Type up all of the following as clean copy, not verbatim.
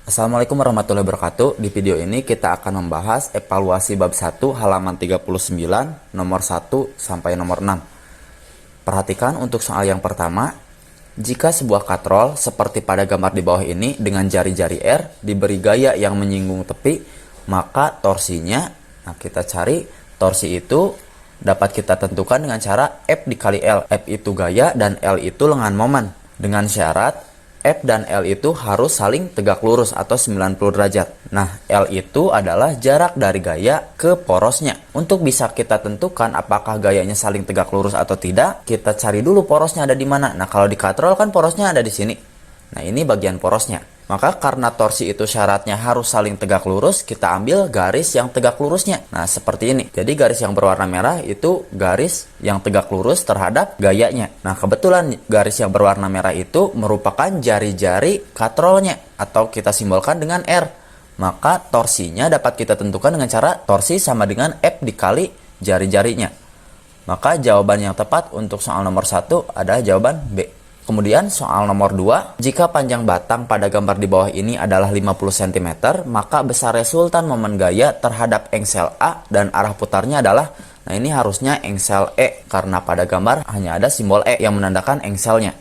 Assalamualaikum warahmatullahi wabarakatuh. Di video ini kita akan membahas evaluasi bab 1 halaman 39 nomor 1 sampai nomor 6. Perhatikan untuk soal yang pertama, jika sebuah katrol seperti pada gambar di bawah ini dengan jari-jari R diberi gaya yang menyinggung tepi, maka torsinya, kita cari torsi itu dapat kita tentukan dengan cara F dikali L. F itu gaya dan L itu lengan momen. Dengan syarat F dan L itu harus saling tegak lurus atau 90 derajat. Nah, L itu adalah jarak dari gaya ke porosnya. Untuk bisa kita tentukan apakah gayanya saling tegak lurus atau tidak, kita cari dulu porosnya ada di mana. Nah, kalau di katrol kan porosnya ada di sini. Nah, ini bagian porosnya. Maka karena torsi itu syaratnya harus saling tegak lurus, kita ambil garis yang tegak lurusnya. Nah, seperti ini. Jadi garis yang berwarna merah itu garis yang tegak lurus terhadap gayanya. Nah, kebetulan garis yang berwarna merah itu merupakan jari-jari katrolnya atau kita simbolkan dengan R. Maka torsinya dapat kita tentukan dengan cara torsi sama dengan F dikali jari-jarinya. Maka jawaban yang tepat untuk soal nomor 1 adalah jawaban B. Kemudian soal nomor 2, jika panjang batang pada gambar di bawah ini adalah 50 cm, maka besar resultan momen gaya terhadap engsel A dan arah putarnya adalah, nah ini harusnya engsel E, karena pada gambar hanya ada simbol E yang menandakan engselnya.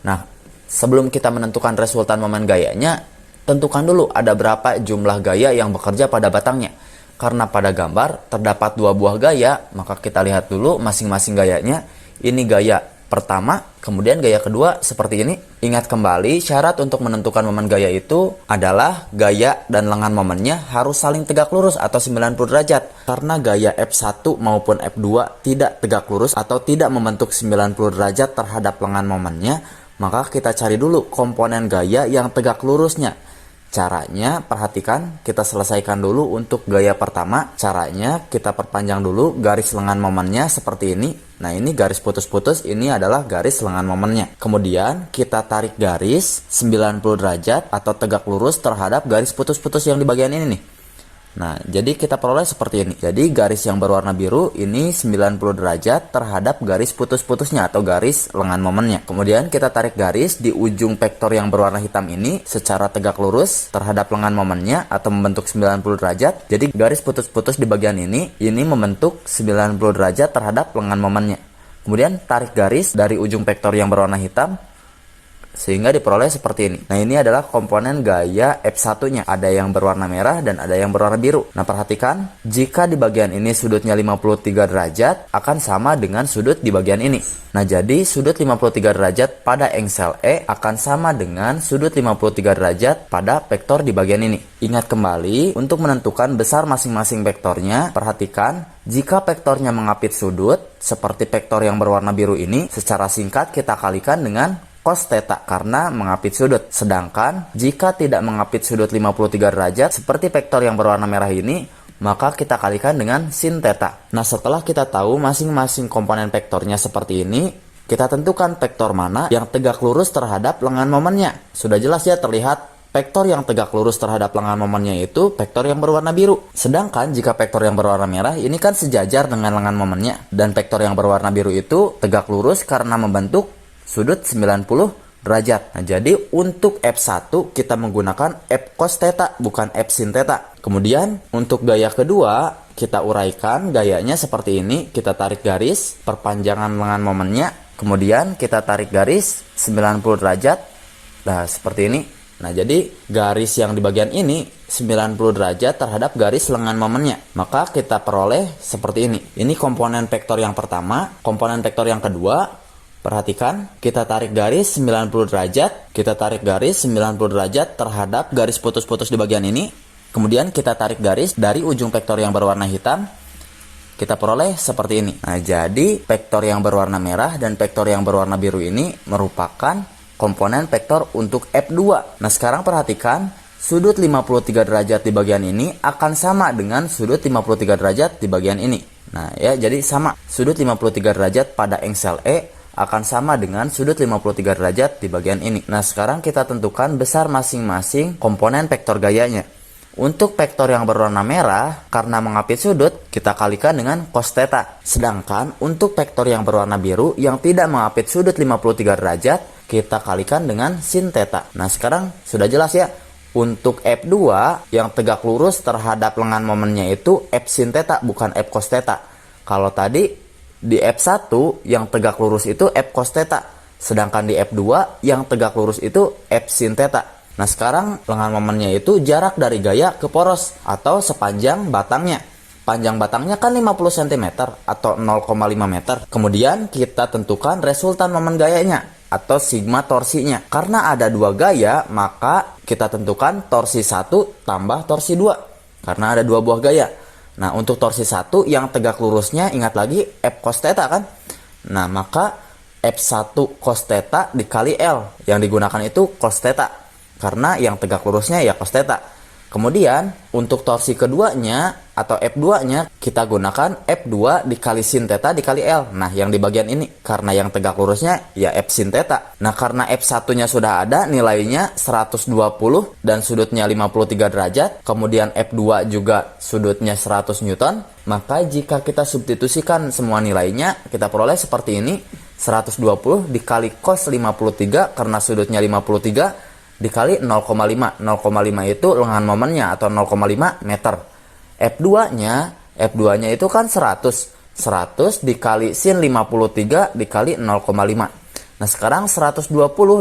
Nah, sebelum kita menentukan resultan momen gayanya, tentukan dulu ada berapa jumlah gaya yang bekerja pada batangnya. Karena pada gambar terdapat 2 buah gaya, maka kita lihat dulu masing-masing gayanya. Ini gaya pertama, kemudian gaya kedua seperti ini. Ingat kembali, syarat untuk menentukan momen gaya itu adalah gaya dan lengan momennya harus saling tegak lurus atau 90 derajat. Karena gaya F1 maupun F2 tidak tegak lurus atau tidak membentuk 90 derajat terhadap lengan momennya, maka kita cari dulu komponen gaya yang tegak lurusnya. Caranya, perhatikan, kita selesaikan dulu untuk gaya pertama. Caranya, kita perpanjang dulu garis lengan momennya seperti ini. Nah, ini garis putus-putus, ini adalah garis lengan momennya. Kemudian, kita tarik garis 90 derajat atau tegak lurus terhadap garis putus-putus yang di bagian ini nih. Nah, jadi kita peroleh seperti ini. Jadi garis yang berwarna biru ini 90 derajat terhadap garis putus-putusnya atau garis lengan momennya. Kemudian kita tarik garis di ujung vektor yang berwarna hitam ini secara tegak lurus terhadap lengan momennya atau membentuk 90 derajat. Jadi garis putus-putus di bagian ini membentuk 90 derajat terhadap lengan momennya. Kemudian tarik garis dari ujung vektor yang berwarna hitam sehingga diperoleh seperti ini. Nah, ini adalah komponen gaya F1-nya. Ada yang berwarna merah dan ada yang berwarna biru. Nah, perhatikan, jika di bagian ini sudutnya 53 derajat, akan sama dengan sudut di bagian ini. Nah, jadi sudut 53 derajat pada engsel E akan sama dengan sudut 53 derajat pada vektor di bagian ini. Ingat kembali, untuk menentukan besar masing-masing vektornya, perhatikan, jika vektornya mengapit sudut, seperti vektor yang berwarna biru ini, secara singkat kita kalikan dengan cos theta karena mengapit sudut. Sedangkan jika tidak mengapit sudut 53 derajat seperti vektor yang berwarna merah ini, maka kita kalikan dengan sin theta. Nah, setelah kita tahu masing-masing komponen vektornya seperti ini, kita tentukan vektor mana yang tegak lurus terhadap lengan momennya. Sudah jelas ya, terlihat vektor yang tegak lurus terhadap lengan momennya itu vektor yang berwarna biru. Sedangkan jika vektor yang berwarna merah ini kan sejajar dengan lengan momennya, dan vektor yang berwarna biru itu tegak lurus karena membentuk sudut 90 derajat. Nah, jadi untuk F1 kita menggunakan F cos theta bukan F sin theta. Kemudian untuk gaya kedua kita uraikan gayanya seperti ini. Kita tarik garis perpanjangan lengan momennya. Kemudian kita tarik garis 90 derajat. Nah, seperti ini. Nah, jadi garis yang di bagian ini 90 derajat terhadap garis lengan momennya. Maka kita peroleh seperti ini. Ini komponen vektor yang pertama. Komponen vektor yang kedua, perhatikan, kita tarik garis 90 derajat, kita tarik garis 90 derajat terhadap garis putus-putus di bagian ini. Kemudian kita tarik garis dari ujung vektor yang berwarna hitam, kita peroleh seperti ini. Nah, jadi vektor yang berwarna merah dan vektor yang berwarna biru ini merupakan komponen vektor untuk F2. Nah, sekarang perhatikan, sudut 53 derajat di bagian ini akan sama dengan sudut 53 derajat di bagian ini. Nah, ya, jadi sama. Sudut 53 derajat pada engsel E akan sama dengan sudut 53 derajat di bagian ini. Nah, sekarang kita tentukan besar masing-masing komponen vektor gayanya. Untuk vektor yang berwarna merah, karena mengapit sudut, kita kalikan dengan cos theta. Sedangkan untuk vektor yang berwarna biru yang tidak mengapit sudut 53 derajat, kita kalikan dengan sin theta. Nah, sekarang sudah jelas ya, Untuk F2 yang tegak lurus terhadap lengan momennya itu F sin theta, bukan F cos theta. Kalau tadi di F1 yang tegak lurus itu F cos theta, sedangkan di F2 yang tegak lurus itu F sin theta. Nah sekarang lengan momennya itu jarak dari gaya ke poros atau sepanjang batangnya. Panjang batangnya kan 50 cm atau 0,5 meter. Kemudian kita tentukan resultan momen gayanya atau sigma torsinya. Karena ada dua gaya, maka kita tentukan torsi 1 tambah torsi 2. Karena ada dua buah gaya. Nah, untuk torsi 1 yang tegak lurusnya, ingat lagi F cos theta kan? Nah, maka F1 cos theta dikali L. Yang digunakan itu cos theta. Karena yang tegak lurusnya ya cos theta. Kemudian untuk torsi keduanya atau F2-nya kita gunakan F2 dikali sin theta dikali L. Nah yang di bagian ini karena yang tegak lurusnya ya F sin theta. Nah karena F1-nya sudah ada nilainya 120 dan sudutnya 53 derajat. Kemudian F2 juga sudutnya 100 Newton. Maka jika kita substitusikan semua nilainya kita peroleh seperti ini. 120 dikali cos 53 karena sudutnya 53 dikali 0,5. 0,5 itu lengan momennya atau 0,5 meter. F2-nya itu kan 100. 100 dikali sin 53 dikali 0,5. Nah, sekarang 120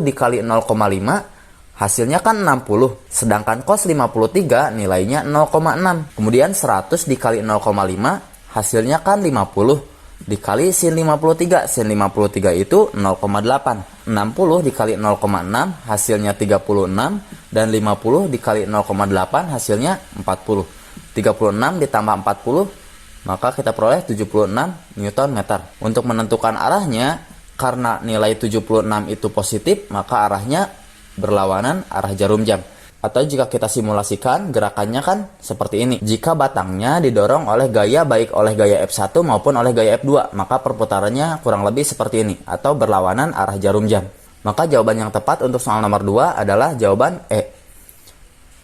dikali 0,5 hasilnya kan 60. Sedangkan cos 53 nilainya 0,6. Kemudian 100 dikali 0,5 hasilnya kan 50. Dikali sin 53. Sin 53 itu 0,8. 60 dikali 0,6 hasilnya 36. Dan 50 dikali 0,8 hasilnya 40. 36 ditambah 40 maka kita peroleh 76 Newton meter. Untuk menentukan arahnya, karena nilai 76 itu positif, maka arahnya berlawanan arah jarum jam. Atau jika kita simulasikan, gerakannya kan seperti ini. Jika batangnya didorong oleh gaya baik oleh gaya F1 maupun oleh gaya F2, maka perputarannya kurang lebih seperti ini, atau berlawanan arah jarum jam. Maka jawaban yang tepat untuk soal nomor 2 adalah jawaban E.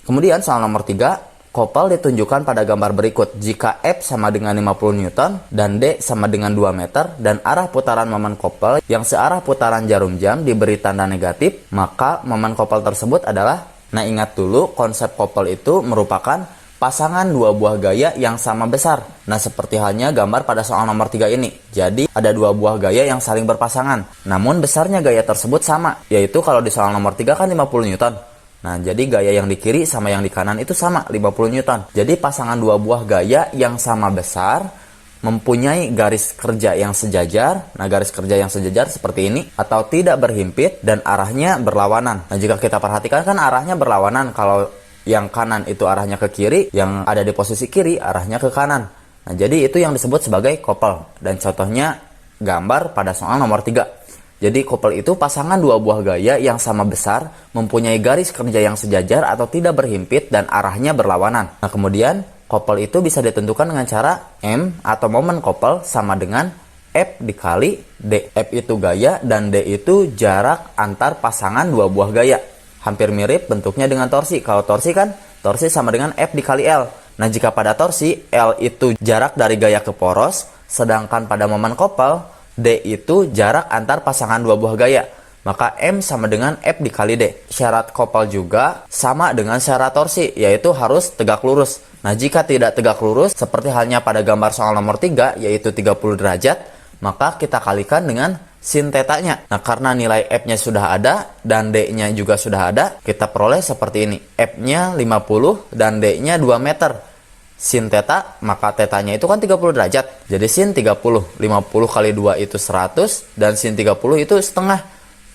Kemudian soal nomor 3, kopel ditunjukkan pada gambar berikut. Jika F sama dengan 50 Newton dan D sama dengan 2 meter dan arah putaran momen kopel yang searah putaran jarum jam diberi tanda negatif, maka momen kopel tersebut adalah. Nah ingat dulu konsep kopel itu merupakan pasangan dua buah gaya yang sama besar. Nah seperti halnya gambar pada soal nomor 3 ini. Jadi ada dua buah gaya yang saling berpasangan. Namun besarnya gaya tersebut sama. Yaitu kalau di soal nomor 3 kan 50 Newton. Nah jadi gaya yang di kiri sama yang di kanan itu sama 50 Newton. Jadi pasangan dua buah gaya yang sama besar mempunyai garis kerja yang sejajar. Nah garis kerja yang sejajar seperti ini atau tidak berhimpit dan arahnya berlawanan. Nah jika kita perhatikan kan arahnya berlawanan. Kalau yang kanan itu arahnya ke kiri, yang ada di posisi kiri arahnya ke kanan. Nah jadi itu yang disebut sebagai kopel. Dan contohnya gambar pada soal nomor 3. Jadi kopel itu pasangan dua buah gaya yang sama besar, mempunyai garis kerja yang sejajar atau tidak berhimpit dan arahnya berlawanan. Nah kemudian kopel itu bisa ditentukan dengan cara M atau momen kopel sama dengan F dikali D. F itu gaya dan D itu jarak antar pasangan dua buah gaya. Hampir mirip bentuknya dengan torsi. Kalau torsi kan, torsi sama dengan F dikali L. Nah jika pada torsi, L itu jarak dari gaya ke poros, sedangkan pada momen kopel, D itu jarak antar pasangan dua buah gaya. Maka M sama dengan F dikali D. Syarat kopel juga sama dengan syarat torsi, yaitu harus tegak lurus. Nah jika tidak tegak lurus, seperti halnya pada gambar soal nomor 3, yaitu 30 derajat, maka kita kalikan dengan sin tetanya. Nah karena nilai F-nya sudah ada dan D-nya juga sudah ada, kita peroleh seperti ini. F-nya 50 dan D-nya 2 meter. Sin theta, maka tetanya itu kan 30 derajat. Jadi sin 30. 50 kali 2 itu 100 dan sin 30 itu setengah.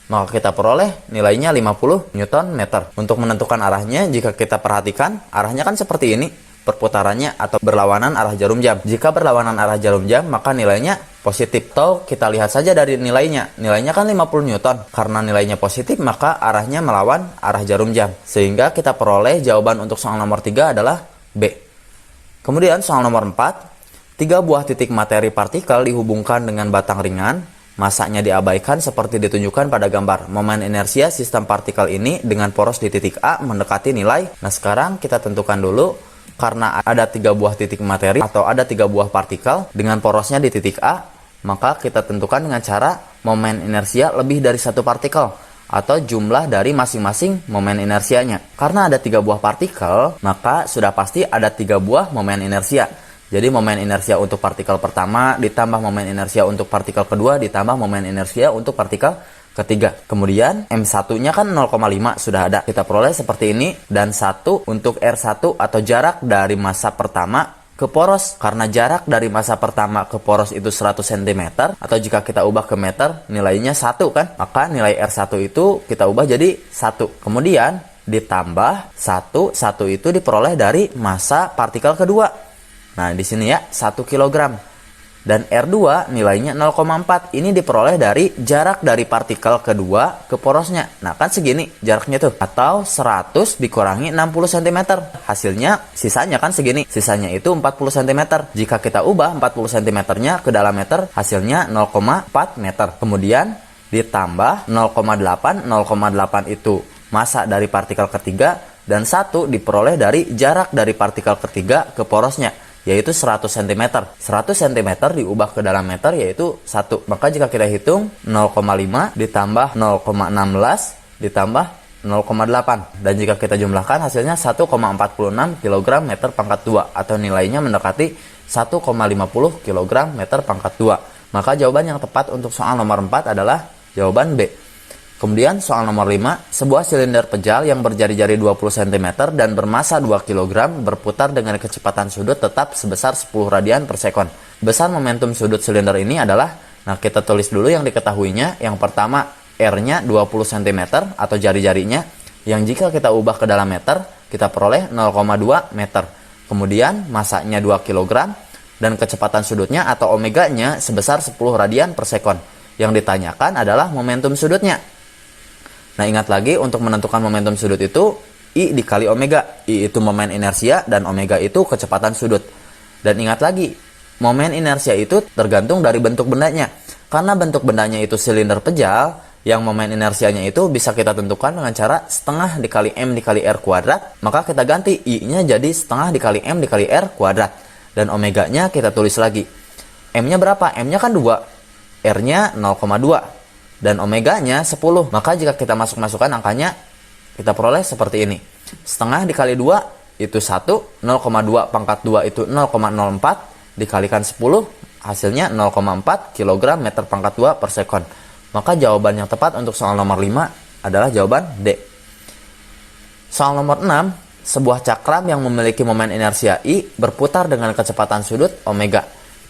Maka kita peroleh nilainya 50 Newton meter. Untuk menentukan arahnya, jika kita perhatikan, arahnya kan seperti ini. Perputarannya atau berlawanan arah jarum jam. Jika berlawanan arah jarum jam, maka nilainya positif. Atau kita lihat saja dari nilainya. Nilainya kan 50 Newton. Karena nilainya positif, maka arahnya melawan arah jarum jam. Sehingga kita peroleh jawaban untuk soal nomor 3 adalah B. Kemudian soal nomor 4. 3 buah titik materi partikel dihubungkan dengan batang ringan. Masanya diabaikan seperti ditunjukkan pada gambar. Momen inersia sistem partikel ini dengan poros di titik A mendekati nilai. Nah sekarang kita tentukan dulu. Karena ada 3 buah titik materi atau ada 3 buah partikel dengan porosnya di titik A, maka kita tentukan dengan cara momen inersia lebih dari satu partikel. atau jumlah dari masing-masing momen inersianya. Karena ada 3 buah partikel, maka sudah pasti ada 3 buah momen inersia. Jadi momen inersia untuk partikel pertama ditambah momen inersia untuk partikel kedua ditambah momen inersia untuk partikel ketiga. Kemudian M1-nya kan 0,5 sudah ada. Kita peroleh seperti ini. Dan 1 untuk R1 atau jarak dari massa pertama ke poros. Karena jarak dari massa pertama ke poros itu 100 cm, atau jika kita ubah ke meter nilainya 1 kan, maka nilai R1 itu kita ubah jadi 1. Kemudian ditambah 1 itu diperoleh dari massa partikel kedua. Nah di sini ya 1 kg. Dan R2 nilainya 0,4. Ini diperoleh dari jarak dari partikel kedua ke porosnya. Nah kan segini jaraknya tuh. Atau 100 dikurangi 60 cm. Hasilnya sisanya kan segini. Sisanya itu 40 cm. Jika kita ubah 40 cm-nya ke dalam meter, hasilnya 0,4 meter. Kemudian ditambah 0,8. 0,8 itu massa dari partikel ketiga. Dan 1 diperoleh dari jarak dari partikel ketiga ke porosnya, yaitu 100 cm. 100 cm diubah ke dalam meter yaitu 1. Maka jika kita hitung 0,5 ditambah 0,16 ditambah 0,8. Dan jika kita jumlahkan hasilnya 1,46 kg meter pangkat 2, atau nilainya mendekati 1,50 kg meter pangkat 2. Maka jawaban yang tepat untuk soal nomor 4 adalah jawaban B. Kemudian soal nomor 5, sebuah silinder pejal yang berjari-jari 20 cm dan bermassa 2 kg berputar dengan kecepatan sudut tetap sebesar 10 radian per sekon. Besar momentum sudut silinder ini adalah, nah kita tulis dulu yang diketahuinya. Yang pertama R-nya 20 cm atau jari-jarinya, yang jika kita ubah ke dalam meter, kita peroleh 0,2 meter. Kemudian massanya 2 kg dan kecepatan sudutnya atau omeganya sebesar 10 radian per sekon. Yang ditanyakan adalah momentum sudutnya. Nah ingat lagi, untuk menentukan momentum sudut itu I dikali omega. I itu momen inersia dan omega itu kecepatan sudut. Dan ingat lagi, momen inersia itu tergantung dari bentuk bendanya. Karena bentuk bendanya itu silinder pejal, yang momen inersianya itu bisa kita tentukan dengan cara setengah dikali M dikali R kuadrat. Maka kita ganti I-nya jadi setengah dikali M dikali R kuadrat. Dan omeganya kita tulis lagi. M-nya berapa? M-nya kan 2. R-nya 0,2. Dan omeganya 10. Maka jika kita masukkan angkanya, kita peroleh seperti ini. Setengah dikali 2 itu 1. 0,2 pangkat 2 itu 0,04. Dikalikan 10, hasilnya 0,4 kg meter pangkat 2 per sekon. Maka jawaban yang tepat untuk soal nomor 5 adalah jawaban D. Soal nomor 6, sebuah cakram yang memiliki momen inersia I berputar dengan kecepatan sudut omega.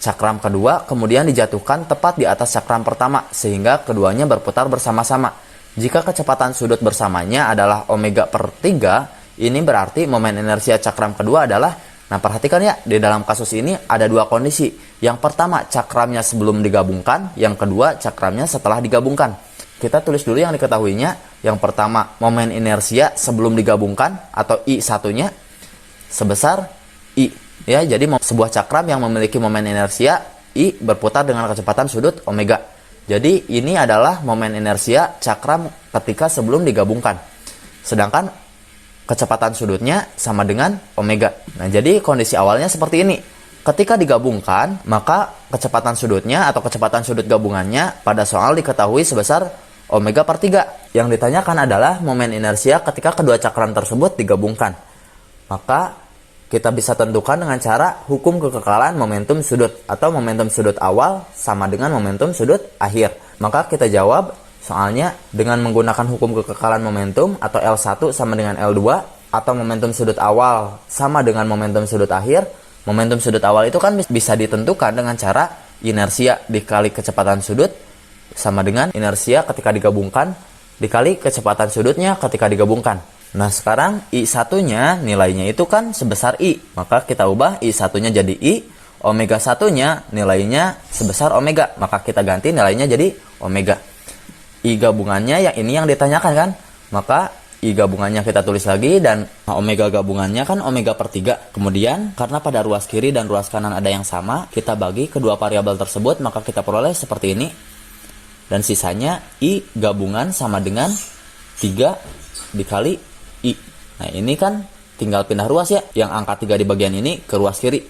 Cakram kedua kemudian dijatuhkan tepat di atas cakram pertama, sehingga keduanya berputar bersama-sama. Jika kecepatan sudut bersamanya adalah omega per 3, ini berarti momen inersia cakram kedua adalah, nah perhatikan ya, di dalam kasus ini ada 2 kondisi. Yang pertama cakramnya sebelum digabungkan, yang kedua cakramnya setelah digabungkan. Kita tulis dulu yang diketahuinya. Yang pertama momen inersia sebelum digabungkan atau I1-nya sebesar I. Ya, jadi sebuah cakram yang memiliki momen inersia I berputar dengan kecepatan sudut omega. Jadi ini adalah momen inersia cakram ketika sebelum digabungkan. Sedangkan kecepatan sudutnya sama dengan omega. Nah, jadi kondisi awalnya seperti ini. Ketika digabungkan, maka kecepatan sudutnya atau kecepatan sudut gabungannya pada soal diketahui sebesar omega per 3. Yang ditanyakan adalah momen inersia ketika kedua cakram tersebut digabungkan. Maka kita bisa tentukan dengan cara hukum kekekalan momentum sudut, atau momentum sudut awal sama dengan momentum sudut akhir. Maka kita jawab soalnya dengan menggunakan hukum kekekalan momentum, atau L1 sama dengan L2, atau momentum sudut awal sama dengan momentum sudut akhir. Momentum sudut awal itu kan bisa ditentukan dengan cara inersia dikali kecepatan sudut sama dengan inersia ketika digabungkan dikali kecepatan sudutnya ketika digabungkan. Nah sekarang I1-nya nilainya itu kan sebesar I. Maka kita ubah I1-nya jadi I. Omega 1-nya nilainya sebesar omega. Maka kita ganti nilainya jadi omega. I gabungannya yang ini yang ditanyakan kan. Maka I gabungannya kita tulis lagi. Dan omega gabungannya kan omega per 3. Kemudian karena pada ruas kiri dan ruas kanan ada yang sama, kita bagi kedua variabel tersebut. Maka kita peroleh seperti ini. Dan sisanya I gabungan sama dengan 3 dikali I. Nah ini kan tinggal pindah ruas ya. Yang angka 3 di bagian ini ke ruas kiri.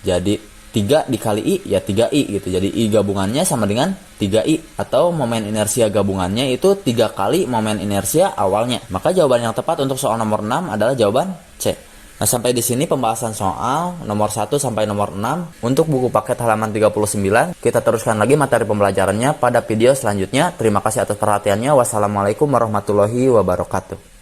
Jadi 3 dikali I ya 3I gitu. Jadi I gabungannya sama dengan 3I. Atau momen inersia gabungannya itu 3 kali momen inersia awalnya. Maka jawaban yang tepat untuk soal nomor 6 adalah jawaban C. Nah, sampai di sini pembahasan soal nomor 1 sampai nomor 6 untuk buku paket halaman 39. Kita teruskan lagi materi pembelajarannya pada video selanjutnya. Terima kasih atas perhatiannya. Wassalamualaikum warahmatullahi wabarakatuh.